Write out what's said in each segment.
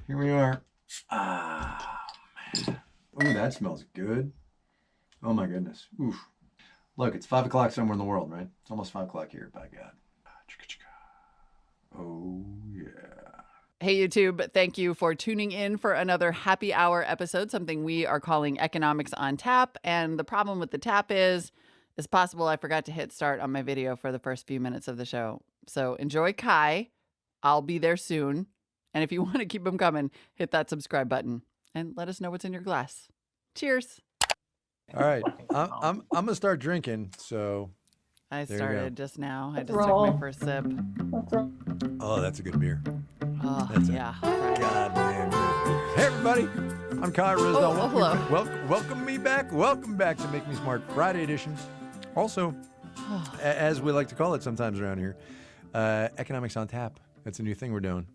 Here we are. Ah, man. Ooh, that smells good. Oh my goodness. Oof. Look, it's 5 o'clock somewhere in the world, right? It's almost 5 o'clock here, by God. Oh, yeah. Hey, YouTube. Thank you for tuning in for another happy hour episode, something we are calling Economics on Tap. And the problem with the tap is, it's possible I forgot to hit start on my video for the first few minutes of the show. So enjoy Kai. I'll be there soon. And if you want to keep them coming, hit that subscribe button and let us know what's in your glass. Cheers. All right. I'm going to start drinking, so... I There you started just now. I just roll. took my first sip. Oh, that's a good beer. Oh, That's yeah. Goddamn good. Hey, everybody. I'm Kai Risdell. Oh, hello. Welcome me back. Welcome back to Make Me Smart Friday edition. Also, as we like to call it sometimes around here, Economics on Tap. That's a new thing we're doing.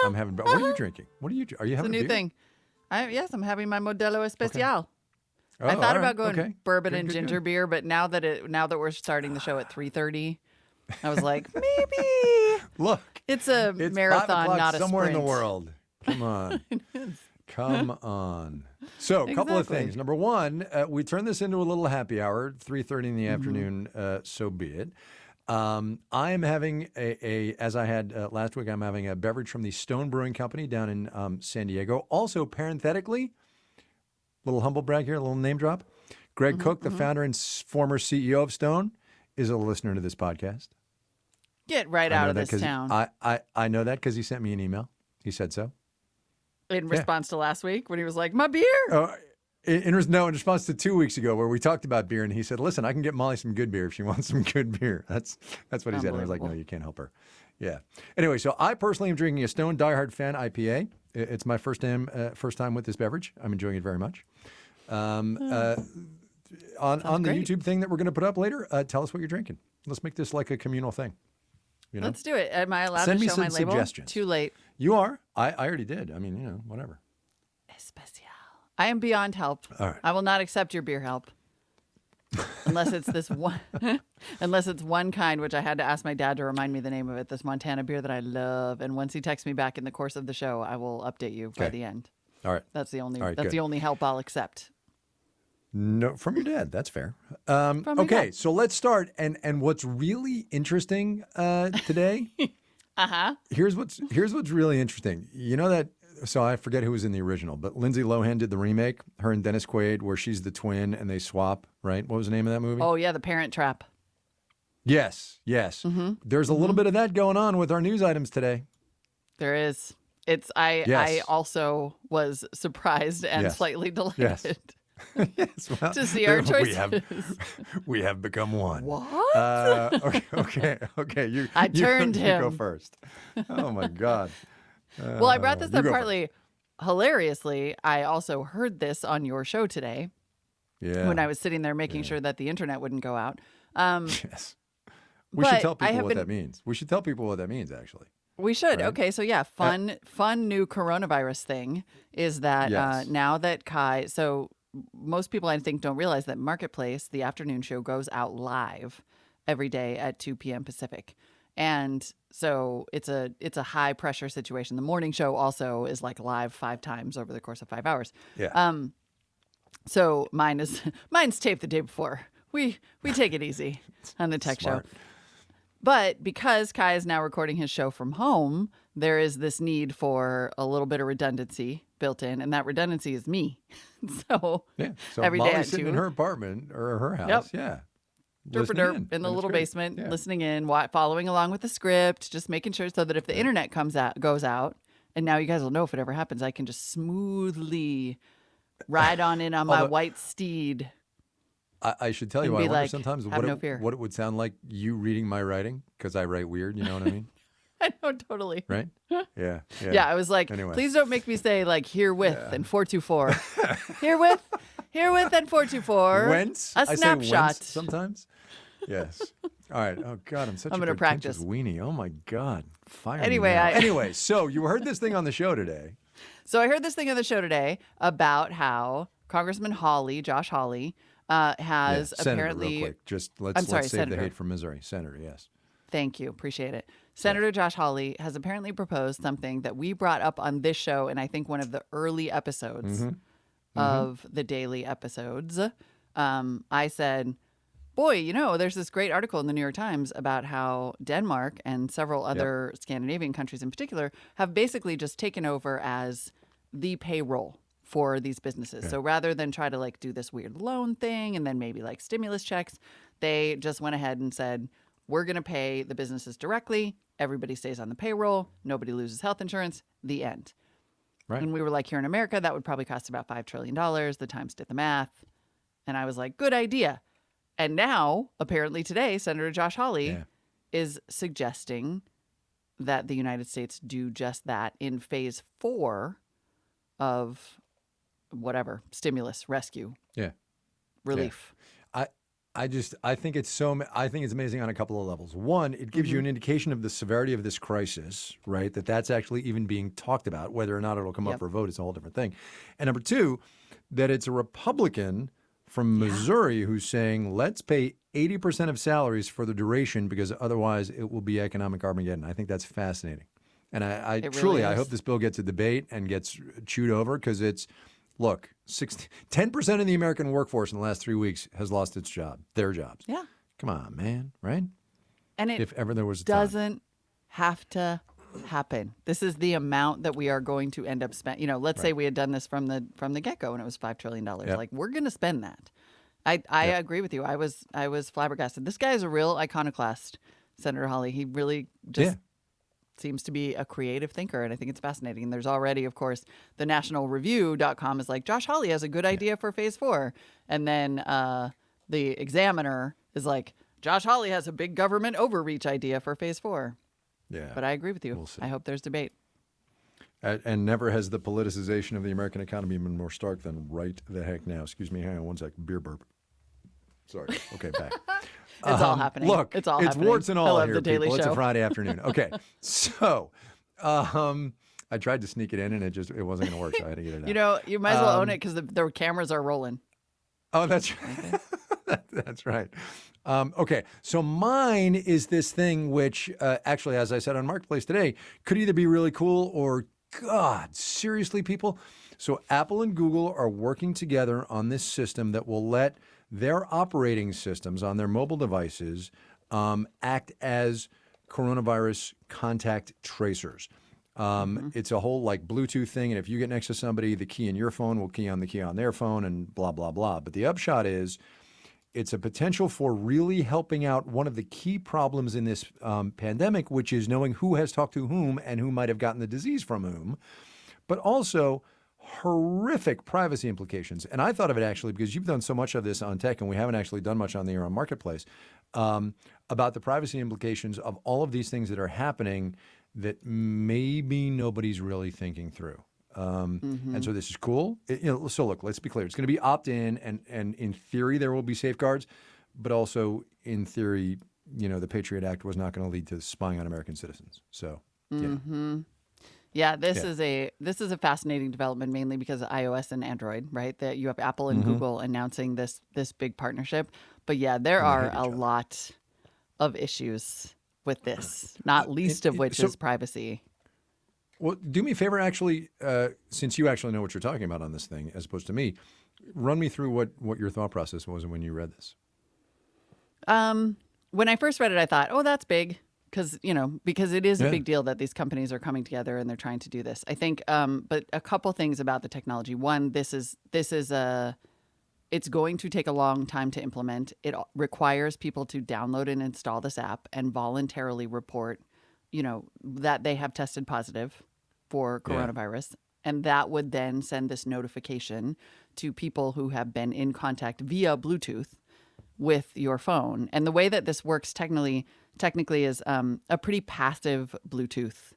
I'm having. What are you drinking? Are you It's having a new beer? thing. Yes, I'm having my Modelo Especial. Oh, I thought all about right. going Okay. bourbon Good, and good, ginger good. beer, but now that we're starting the show at 3:30, I was like, maybe Look, it's a it's marathon, 5 o'clock not a somewhere sprint. in the world. Come on. Come on. So, a couple of Exactly. things. Number one, we turned this into a little happy hour, 3:30 in the Mm-hmm. afternoon, so be it. I am having as I had last week, I'm having a beverage from the Stone Brewing Company down in San Diego. Also, parenthetically, little humble brag here, a little name drop. Greg Cook, the founder and former CEO of Stone, is a listener to this podcast. Get right I out know of that this 'cause town. I know that because he sent me an email. He said so. In response to last week when he was like, my beer. In response to 2 weeks ago where we talked about beer, and he said, "Listen, I can get Molly some good beer if she wants some good beer." That's what he said. And I was like, "No, you can't help her." Yeah. Anyway, so I personally am drinking a Stone Die Hard Fan IPA. It's my first time with this beverage. I'm enjoying it very much. On the great. YouTube thing that we're going to put up later, tell us what you're drinking. Let's make this like a communal thing. You know? Let's do it. Am I allowed Send to me show my some label? suggestions. Too late. You are. I already did. I mean, whatever. Especial. I am beyond help. All right. I will not accept your beer help. Unless it's this one, unless it's one kind, which I had to ask my dad to remind me the name of it. This Montana beer that I love, and once he texts me back in the course of the show, I will update you by Okay. the end. All right. That's the only. All right, that's good. the only help I'll accept. No, from your dad. That's fair. my Okay, dad. so let's start. And what's really interesting today? Here's what's really interesting. You know that. So I forget who was in the original, but Lindsay Lohan did the remake. Her and Dennis Quaid, where she's the twin and they swap. Right? What was the name of that movie? Oh yeah, The Parent Trap. Yes. There's a little bit of that going on with our news items today. There is. It's. I Yes. also was surprised and Yes. slightly delighted Yes. Yes, well, to see our choices. we have become one. What? Okay. You turned you him. go first. Oh my God. Well, I brought this you up go partly hilariously. I also heard this on your show today Yeah. when I was sitting there making sure that the internet wouldn't go out. Yes. We but should tell I people have what been- that means. We should tell people what that means, actually. We should. Right. Okay, so yeah, fun new coronavirus thing is that Yes. now that Kai, so most people I think don't realize that Marketplace, the afternoon show, goes out live every day at 2 p.m. Pacific. And so it's a high pressure situation. The morning show also is like live 5 times over the course of 5 hours. Yeah. So mine's taped the day before. We take it easy on the tech Smart. show. But because Kai is now recording his show from home, there is this need for a little bit of redundancy built in, and that redundancy is me. So Yeah. So every day Molly's at sitting 2. in her apartment or her house. Yep. Yeah. Derp listening in the And it's little great. basement, Yeah. listening in, following along with the script, just making sure so that if the internet goes out, and now you guys will know if it ever happens, I can just smoothly ride on in on my Although- white steed. I should tell you, And I be wonder like, sometimes have no fear. what it would sound like you reading my writing, because I write weird, you know what I mean? I know, totally. Right? Yeah. Yeah, I was like, Anyway. please don't make me say like herewith and 424. herewith and 424. Whence? A I say snapshot. whence sometimes. Yes. All right. Oh God, I'm such I'm a gonna pretentious practice. weenie. Oh my God. Fire me Anyway, now. I- Anyway, so you heard this thing on the show today. So I heard this thing on the show today about how Congressman Hawley, Josh Hawley, has Senator, apparently. real quick. Just I'm let's sorry, save the Senator. hate from Missouri. Senator, yes. Thank you. Appreciate it. Senator Josh Hawley has apparently proposed something that we brought up on this show, and I think one of the early episodes of the daily episodes. I said, boy, there's this great article in the New York Times about how Denmark and several other Scandinavian countries in particular have basically just taken over as the payroll for these businesses. So rather than try to do this weird loan thing and then maybe stimulus checks, they just went ahead and said, we're going to pay the businesses directly. Everybody stays on the payroll. Nobody loses health insurance. The end. Right. And we were here in America, that would probably cost about $5 trillion. The Times did the math. And I was like, good idea. And now, apparently today, Senator Josh Hawley is suggesting that the United States do just that in phase 4 of whatever, stimulus, rescue, relief. I think it's amazing on a couple of levels. One, it gives you an indication of the severity of this crisis, right? That's actually even being talked about. Whether or not it'll come up for a vote is a whole different thing. And number two, that it's a Republican from Missouri who's saying, let's pay 80% of salaries for the duration because otherwise it will be economic Armageddon. I think that's fascinating. And I truly hope this bill gets a debate and gets chewed over because it's, look, 10% of the American workforce in the last 3 weeks has lost their jobs. Yeah. Come on, man, right? And it if ever there was a doesn't have to happen. This is the amount that we are going to end up spending. Let's say we had done this from the get-go and it was $5 trillion. We're going to spend that. I agree with you. I was flabbergasted. This guy is a real iconoclast, Senator Hawley. He really just seems to be a creative thinker, and I think it's fascinating. And there's already, of course, the nationalreview.com is like, Josh Hawley has a good idea for phase 4. And then the Examiner is like, Josh Hawley has a big government overreach idea for phase 4. Yeah. But I agree with you. We'll see. I hope there's debate. And never has the politicization of the American economy been more stark than right the heck now. Excuse me, hang on one sec. Beer burp. Sorry. Okay, back. It's all happening. Look, it's all it's happening. warts and all I love here, the Daily people. Show. It's a Friday afternoon. Okay, so I tried to sneak it in, and it wasn't going to work, so I had to get it out. You might as well own it because the cameras are rolling. Oh, that's right. That's right. Okay, so mine is this thing which actually, as I said on Marketplace today, could either be really cool or, God, seriously, people? So Apple and Google are working together on this system that will let their operating systems on their mobile devices act as coronavirus contact tracers. It's a whole Bluetooth thing, and if you get next to somebody, the key in your phone will key on the key on their phone and blah, blah, blah. But the upshot is it's a potential for really helping out one of the key problems in this pandemic, which is knowing who has talked to whom and who might have gotten the disease from whom, but also horrific privacy implications. And I thought of it actually because you've done so much of this on tech and we haven't actually done much on the air on Marketplace about the privacy implications of all of these things that are happening that maybe nobody's really thinking through. And so this is cool. So look, let's be clear. It's going to be opt-in, and in theory there will be safeguards, but also in theory, the Patriot Act was not going to lead to spying on American citizens. So, Yeah, this is a fascinating development, mainly because of iOS and Android, right? That you have Apple and Google announcing this big partnership. But yeah, there are a lot of issues with this, not least of which is privacy. Well, do me a favor, actually, since you actually know what you're talking about on this thing, as opposed to me, run me through what your thought process was when you read this. When I first read it, I thought, oh, that's big. Because it is a big deal that these companies are coming together and they're trying to do this. I think, but a couple things about the technology. One, it's going to take a long time to implement. It requires people to download and install this app and voluntarily report, that they have tested positive for coronavirus. And that would then send this notification to people who have been in contact via Bluetooth with your phone. And the way that this works technically is a pretty passive Bluetooth.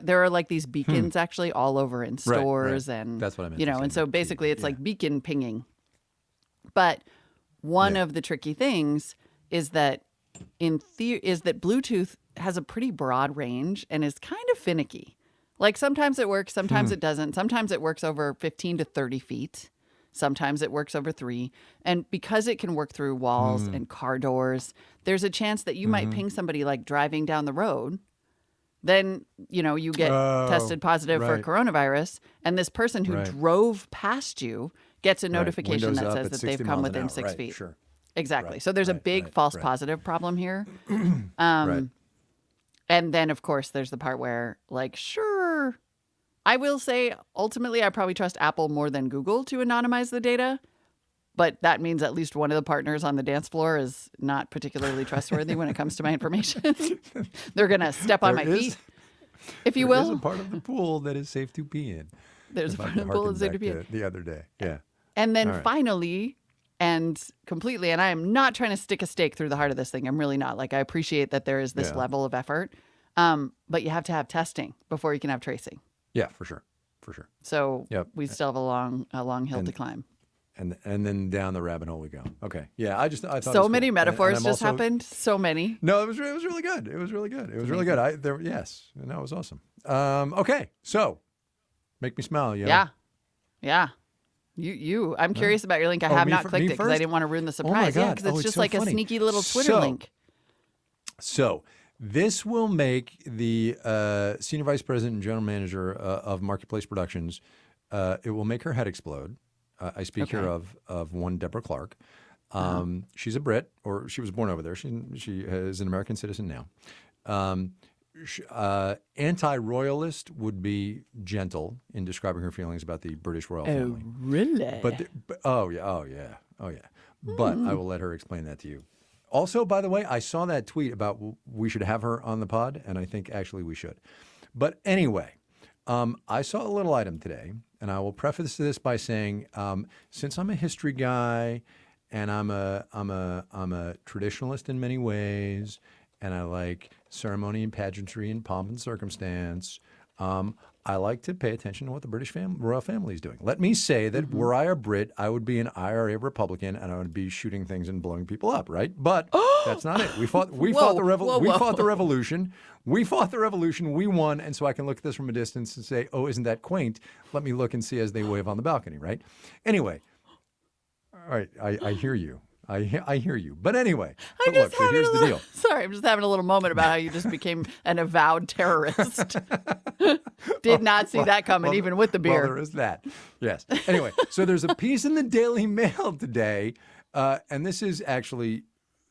There are these beacons actually all over in stores, and that's what I meant. And so basically it's like beacon pinging. But one of the tricky things is that Bluetooth has a pretty broad range and is kind of finicky. Sometimes it works, sometimes it doesn't. Sometimes it works over 15 to 30 feet. Sometimes it works over 3. And because it can work through walls and car doors, there's a chance that you might ping somebody like driving down the road. Then, you get tested positive for right. coronavirus. And this person who Right. drove past you gets a notification Windows that up says at that 60 they've come miles an within hour. 6 Right, feet. Sure. Exactly. Right, So there's a right, big right, false right. positive problem here. Right. And then, of course, there's the part where, like, sure, I will say, ultimately, I probably trust Apple more than Google to anonymize the data. But that means at least one of the partners on the dance floor is not particularly trustworthy when it comes to my information. They're going to step on my feet, if you There is a will. part of the pool that is safe to pee in. There's a If I part of could the pool harken that's safe to back pee in. the other day. Yeah. And then All right. finally, and completely, and I am not trying to stick a stake through the heart of this thing. I'm really not. Like, I appreciate that there is this Yeah. level of effort. But you have to have testing before you can have tracing. Yeah, for sure. For sure. So Yep. we still have a long hill to climb. And then down the rabbit hole we go. Okay. Yeah, I thought it was So cool. many And metaphors I'm just also- happened. So many. No, it was really good. It was really good. It was really good. Yes. No, it was awesome. Okay. So, make me smile, yo. Yeah. Yeah. I'm curious about your link. I have me not fir- clicked me it because I first? didn't want to ruin the Oh my surprise. Yeah, God. because Oh, it's it's just so like a funny. sneaky little Twitter So- link. So, this will make the senior vice president and general manager of Marketplace Productions, it will make her head explode. I speak here of one Deborah Clark. She's a Brit, or she was born over there. She is an American citizen now. Anti-royalist would be gentle in describing her feelings about the British royal family. Really? But oh yeah. But I will let her explain that to you. Also, by the way, I saw that tweet about we should have her on the pod, and I think actually we should. But anyway, I saw a little item today, and I will preface this by saying, since I'm a history guy, and I'm a traditionalist in many ways, and I like ceremony and pageantry and pomp and circumstance, I like to pay attention to what the British royal family is doing. Let me say that were I a Brit, I would be an IRA Republican, and I would be shooting things and blowing people up, right? But that's not it. We fought the revolution. We fought the revolution. We won, and so I can look at this from a distance and say, "Oh, isn't that quaint?" Let me look and see as they wave on the balcony, right? Anyway, all right, I hear you. I hear you. But anyway, look, so here's the deal. Sorry, I'm just having a little moment about how you just became an avowed terrorist. Did not see that coming, even with the beer. Well, there is that. Yes. Anyway, so there's a piece in the Daily Mail today, and this is actually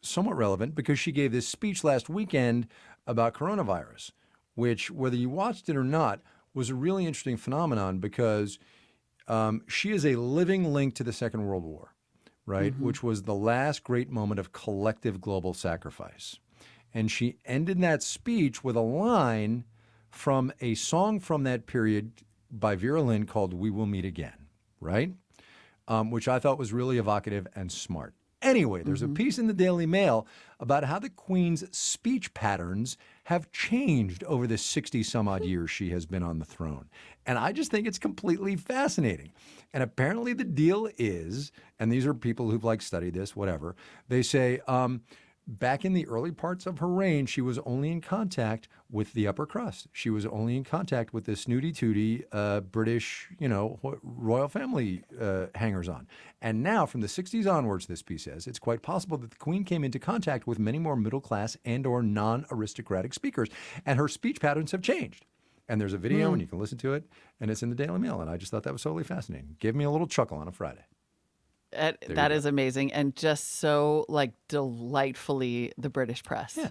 somewhat relevant because she gave this speech last weekend about coronavirus, which, whether you watched it or not, was a really interesting phenomenon because she is a living link to the Second World War, right? Which was the last great moment of collective global sacrifice. And she ended that speech with a line from a song from that period by Vera Lynn called We Will Meet Again, right? Which I thought was really evocative and smart. Anyway, there's a piece in the Daily Mail about how the Queen's speech patterns have changed over the 60 some odd years she has been on the throne. And I just think it's completely fascinating. And apparently the deal is, and these are people who've studied this, whatever, they say, back in the early parts of her reign, she was only in contact with the upper crust. She was only in contact with the snooty-tooty British, royal family hangers-on. And now, from the 60s onwards, this piece says, it's quite possible that the Queen came into contact with many more middle-class and or non-aristocratic speakers, and her speech patterns have changed. And there's a video, and you can listen to it, and it's in the Daily Mail, and I just thought that was totally fascinating. Gave me a little chuckle on a Friday. That is amazing, and just so delightfully the British press. Yeah.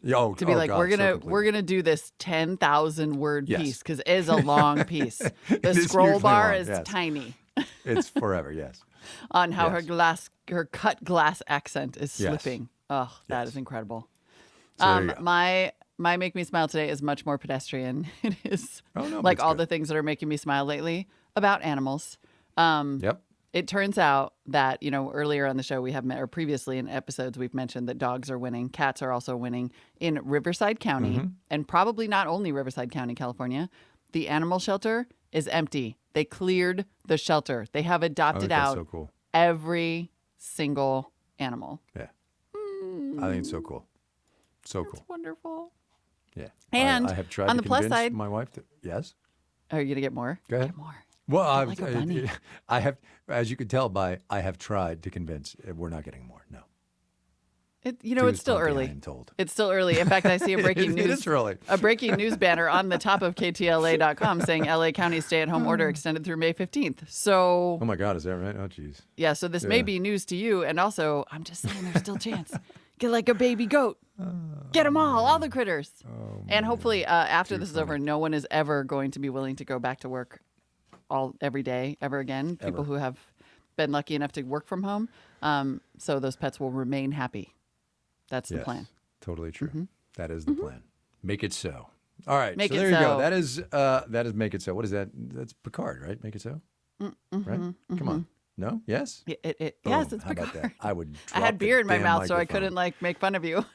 To be we're gonna do this 10,000 word piece because it is a long piece. The scroll bar is tiny. It's forever, yes. On how her cut glass accent is slipping. Oh, that is incredible. So there you go. My Make Me Smile today is much more pedestrian. It is it's all good. the things that are making me smile lately about animals. Yep. It turns out that, earlier on the show or previously in episodes, we've mentioned that dogs are winning. Cats are also winning in Riverside County, and probably not only Riverside County, California. The animal shelter is empty. They cleared the shelter. They have adopted out so cool. every single animal. Yeah. I think it's so cool. So cool. It's wonderful. Yeah. And I have tried on to the plus convince side, my wife to, yes? are you going to get more? Go ahead. Get more. Well, Like a bunny. I have, as you could tell by, I have tried to convince we're not getting more. No. It's still plenty, early. I am told. It's still early. In fact, I see a breaking news. It is early. A breaking news banner on the top of KTLA.com saying LA County stay-at-home order extended through May 15th. So, Oh my God, is that right? Oh, geez. yeah, so this may be news to you. And also, I'm just saying there's still a chance. Get like a baby goat. Get them all the critters. And hopefully after this is over, no one is ever going to be willing to go back to work every day ever again. People who have been lucky enough to work from home. So those pets will remain happy. That's the plan. Totally true. That is the plan. Make it so. All right. Make so it there you go. so. That is Make It So. What is that? That's Picard, right? Make It So? Right? Come on. No? Yes? Yes, Boom. it's How about Picard. that? I would I drop had beer the in my damn mouth, so I microphone. couldn't make fun of you.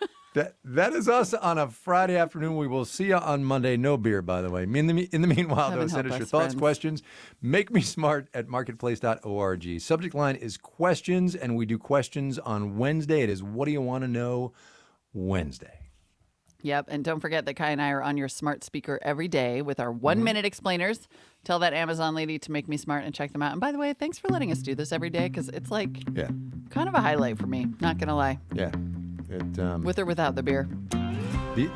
That is us on a Friday afternoon. We will see you on Monday. No beer, by the way. In the meanwhile, though, Heaven send us help your us, thoughts, friends. questions. Make me smart at marketplace.org. Subject line is questions, and we do questions on Wednesday. It is What Do You Want to Know Wednesday. Yep. And don't forget that Kai and I are on your smart speaker every day with our 1-minute explainers. Tell that Amazon lady to make me smart and check them out. And by the way, thanks for letting us do this every day because it's like Yeah. kind of a highlight for me. Not going to lie. Yeah. With or without the beer.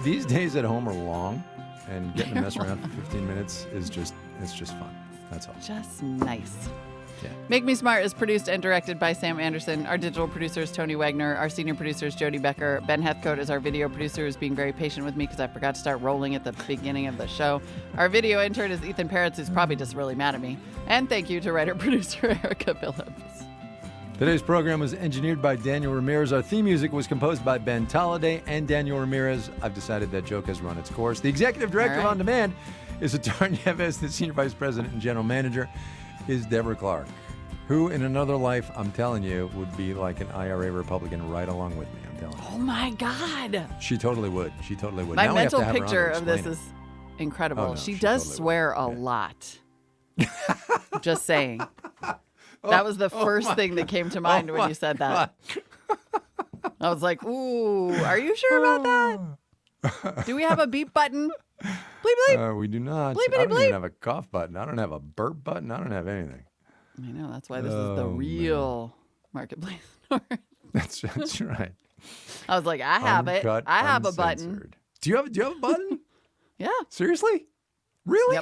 These days at home are long, and getting to mess around for 15 minutes is just fun. That's all. Just nice. Yeah. Make Me Smart is produced and directed by Sam Anderson. Our digital producer is Tony Wagner. Our senior producer is Jody Becker. Ben Heathcote is our video producer, who's being very patient with me because I forgot to start rolling at the beginning of the show. Our video intern is Ethan Peretz, who's probably just really mad at me. And thank you to writer-producer Erica Phillips. Today's program was engineered by Daniel Ramirez. Our theme music was composed by Ben Tolliday and Daniel Ramirez. I've decided that joke has run its course. The executive director All right. of On Demand is Atar Neves. The senior vice president and general manager is Deborah Clark, who in another life, I'm telling you, would be like an IRA Republican right along with me. I'm telling you. Oh, my God. She totally would. She totally would. My Now we have to mental have her on to picture of this explain is incredible. Oh, no, she she does totally swear would. a Yeah. lot. Just saying. That was the first thing that came to mind when you said that. I was like, ooh, are you sure about that? Do we have a beep button? Bleep, bleep. We do not. Bleepity I don't bleep. even have a cough button. I don't have a burp button. I don't have anything. I know, that's why this is the Oh, real Marketplace North. That's right. I was like, I have it. Uncut, I have a button. uncensored. Do you have a button? Yeah. Seriously? Really?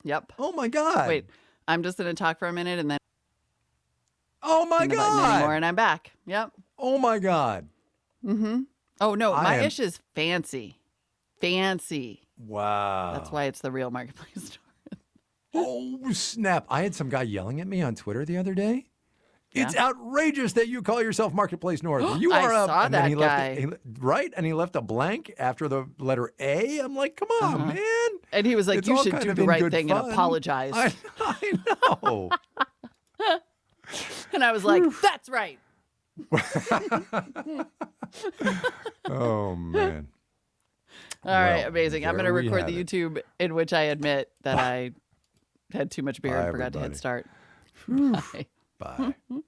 Yep. Oh my God. Wait, I'm just going to talk for a minute and then Oh my the button God. anymore and I'm back. Yep. Oh my God. Oh, no, I my am- ish is fancy. Fancy. Wow. That's why it's the real Marketplace Store. Oh snap! I had some guy yelling at me on Twitter the other day. Yeah? It's outrageous that you call yourself Marketplace North. You I are a saw and then that he guy. right, and he left a blank after the letter A. I'm like, come on, man. And he was like, It's you all should kind do of the in right good thing fun. and apologize. I know. And I was like, that's right. Oh man. All right, Well, amazing. I'm going to there we record the have it. YouTube in which I admit that I had too much beer Bye, and forgot to hit everybody. start. Bye. Bye.